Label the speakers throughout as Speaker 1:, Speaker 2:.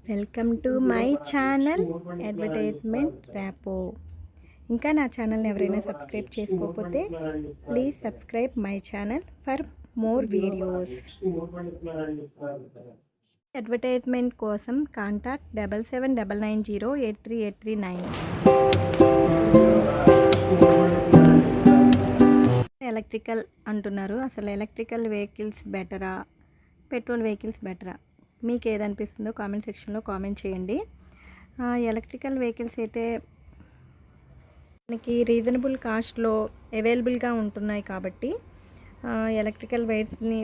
Speaker 1: Welcome to my channel advertisement ర్యాపో. ఇంకా నా ఛానల్ని ఎవరైనా సబ్స్క్రైబ్ చేసుకోకపోతే please subscribe my channel for more videos. Advertisement కోసం కాంటాక్ట్ 7799083839. ఎలక్ట్రికల్ అంటున్నారు. అసలు ఎలక్ట్రికల్ వెహికల్స్ బెటరా, పెట్రోల్ వెహికల్స్ బెటరా? మీకు ఏదనిపిస్తుందో కామెంట్ సెక్షన్లో కామెంట్ చేయండి. ఎలక్ట్రికల్ వెహికల్స్ అయితే మనకి రీజనబుల్ కాస్ట్లో అవైలబుల్గా ఉంటున్నాయి కాబట్టి ఎలక్ట్రికల్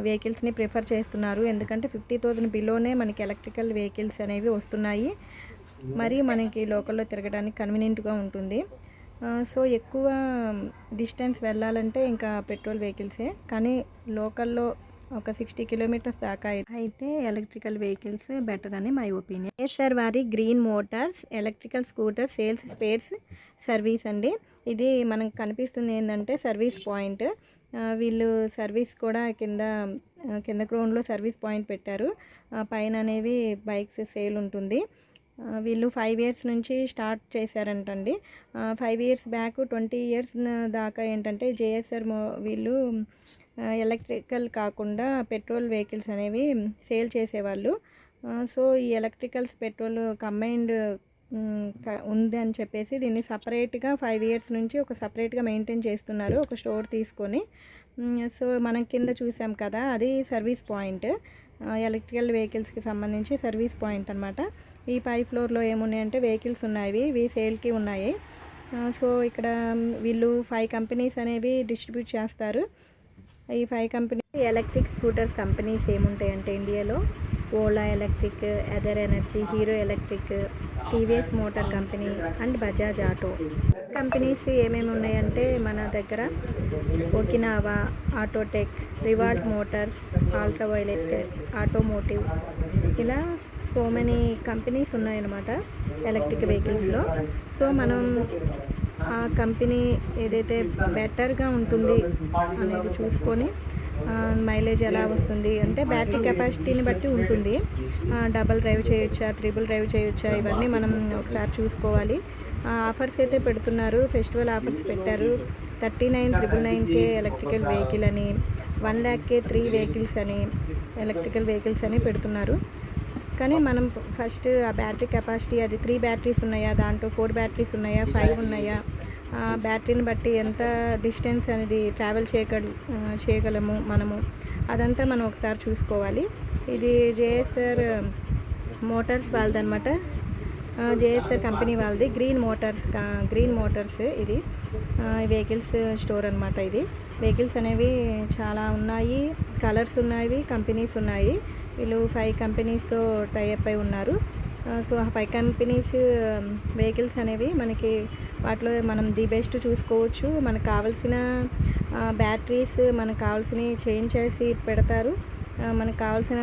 Speaker 1: వెహికల్స్ని ప్రిఫర్ చేస్తున్నారు. ఎందుకంటే 50,000 బిలోనే మనకి ఎలక్ట్రికల్ వెహికల్స్ అనేవి వస్తున్నాయి. మరి మనకి లోకల్లో తిరగడానికి కన్వీనియంట్గా ఉంటుంది. సో ఎక్కువ డిస్టెన్స్ వెళ్ళాలంటే ఇంకా పెట్రోల్ వెహికల్సే, కానీ లోకల్లో ఒక 60 కిలోమీటర్స్ దాకా అయితే ఎలక్ట్రికల్ వెహికల్స్ బెటర్ అని మై ఒపీనియన్. సార్ వారి green motors electrical scooter sales spares service అండి. ఇది మనకు కనిపిస్తుంది ఏంటంటే సర్వీస్ పాయింట్. వీళ్ళు సర్వీస్ కూడా కింద గ్రౌండ్లో సర్వీస్ పాయింట్ పెట్టారు. పైన అనేవి బైక్స్ సేల్ ఉంటుంది. వీళ్ళు 5 ఇయర్స్ నుంచి స్టార్ట్ చేశారంటండి. 5 ఇయర్స్ బ్యాక్ 20 ఇయర్స్ దాకా ఏంటంటే జేఎస్ఆర్ వీళ్ళు ఎలక్ట్రికల్ కాకుండా పెట్రోల్ వెహికల్స్ అనేవి సేల్ చేసేవాళ్ళు. సో ఈ ఎలక్ట్రికల్స్ పెట్రోల్ కంబైన్డ్ ఉంది అని చెప్పేసి దీన్ని సపరేట్గా 5 ఇయర్స్ నుంచి ఒక సపరేట్గా మెయింటైన్ చేస్తున్నారు, ఒక స్టోర్ తీసుకొని. సో మనం కింద చూసాం కదా, అది సర్వీస్ పాయింట్, ఎలక్ట్రికల్ వెహికల్స్కి సంబంధించి సర్వీస్ పాయింట్ అనమాట. ఈ పై ఫ్లోర్లో ఏమున్నాయంటే వెహికల్స్ ఉన్నాయి, ఇవి సేల్కి ఉన్నాయి. సో ఇక్కడ వీళ్ళు 5 కంపెనీస్ అనేవి డిస్ట్రిబ్యూట్ చేస్తారు. ఈ 5 కంపెనీ ఎలక్ట్రిక్ స్కూటర్స్ కంపెనీస్ ఏముంటాయంటే ఇండియాలో Ola electric, other energy, hero electric, TVS motor company and Bajaj auto companies ఏమేమి ఉన్నాయంటే మన దగ్గర Okinawa, autotech, revolt Motors, ultraviolet, automotive, ఇలా సో మెనీ కంపెనీస్ ఉన్నాయన్నమాట ఎలక్ట్రిక్ వెహికల్స్లో. సో మనం ఆ కంపెనీ ఏదైతే బెటర్గా ఉంటుంది అనేది చూసుకొని మైలేజ్ ఎలా వస్తుంది అంటే బ్యాటరీ కెపాసిటీని బట్టి ఉంటుంది. డబల్ డ్రైవ్ చేయొచ్చా, ట్రిపుల్ డ్రైవ్ చేయొచ్చా, ఇవన్నీ మనం ఒకసారి చూసుకోవాలి. ఆఫర్స్ అయితే పెడుతున్నారు, ఫెస్టివల్ ఆఫర్స్ పెట్టారు. 39,999కే ఎలక్ట్రికల్ వెహికల్ అని, 1,00,000కే 3 వెహికల్స్ అని ఎలక్ట్రికల్ వెహికల్స్ అని పెడుతున్నారు. కానీ మనం ఫస్ట్ ఆ బ్యాటరీ కెపాసిటీ, అది 3 బ్యాటరీస్ ఉన్నాయా, దాంట్లో 4 బ్యాటరీస్ ఉన్నాయా, 5 ఉన్నాయా, బ్యాటరీని బట్టి ఎంత డిస్టెన్స్ అనేది ట్రావెల్ చేయగలము మనము, అదంతా మనం ఒకసారి చూసుకోవాలి. ఇది జేఎస్ఆర్ మోటార్స్ వాళ్ళదనమాట, జేఎస్ఆర్ కంపెనీ వాళ్ళది. గ్రీన్ మోటార్స్ ఇది వెహికల్స్ స్టోర్ అనమాట. ఇది వెహికల్స్ అనేవి చాలా ఉన్నాయి, కలర్స్ ఉన్నాయి, కంపెనీస్ ఉన్నాయి. వీళ్ళు 5 కంపెనీస్తో టైఅప్ అయి ఉన్నారు. సో ఆ 5 కంపెనీస్ వెహికల్స్ అనేవి మనకి వాటిలో మనం ది బెస్ట్ చూసుకోవచ్చు. మనకు కావాల్సిన బ్యాటరీస్ మనకు కావాల్సినవి చేంజ్ చేసి పెడతారు. మనకు కావాల్సిన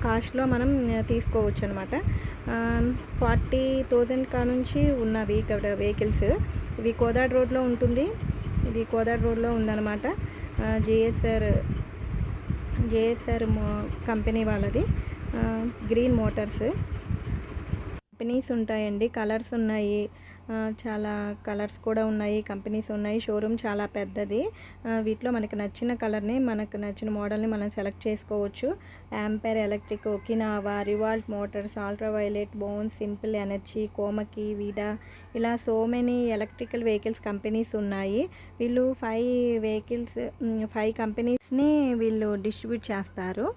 Speaker 1: కాస్ట్లో మనం తీసుకోవచ్చు అనమాట. 40,000 కా నుంచి ఉన్నవి ఇక్కడ వెహికల్స్. ఇవి కోదాడ్ రోడ్లో ఉంటుంది, ఇది కోదాడ్ రోడ్లో ఉందన్నమాట. జేఎస్ఆర్ కంపెనీ వాళ్ళది గ్రీన్ మోటార్స్ కంపెనీస్ ఉంటాయండి. కలర్స్ ఉన్నాయి, చాలా కలర్స్ కూడా ఉన్నాయి, కంపెనీస్ ఉన్నాయి. షోరూమ్ చాలా పెద్దది. వీటిలో మనకు నచ్చిన కలర్ని, మనకు నచ్చిన మోడల్ని మనం సెలెక్ట్ చేసుకోవచ్చు. Ampere Electric, Okinawa, Revolt Motors, Ultraviolette, Bones, Simple Energy, Komaki, Vida, ఇలా so many electrical vehicles companies ఉన్నాయి. వీళ్ళు 5 కంపెనీస్ని వీళ్ళు డిస్ట్రిబ్యూట్ చేస్తారు.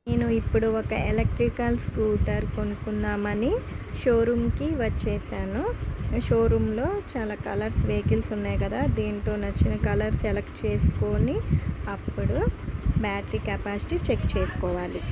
Speaker 1: నేను ఇప్పుడు ఒక ఎలక్ట్రికల్ స్కూటర్ కొనుక్కుందామని షోరూమ్కి వచ్చేసాను. షోరూంలో చాలా కలర్స్ వెహికల్స్ ఉన్నాయి కదా, దీంట్లో నచ్చిన కలర్ సెలెక్ట్ చేసుకొని అప్పుడు బ్యాటరీ కెపాసిటీ చెక్ చేసుకోవాలి.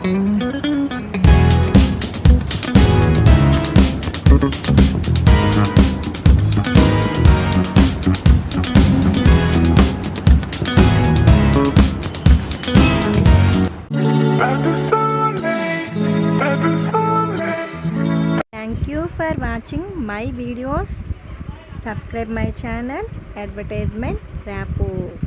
Speaker 1: Thank you for watching my videos. Subscribe my channel. Advertisement Rapo.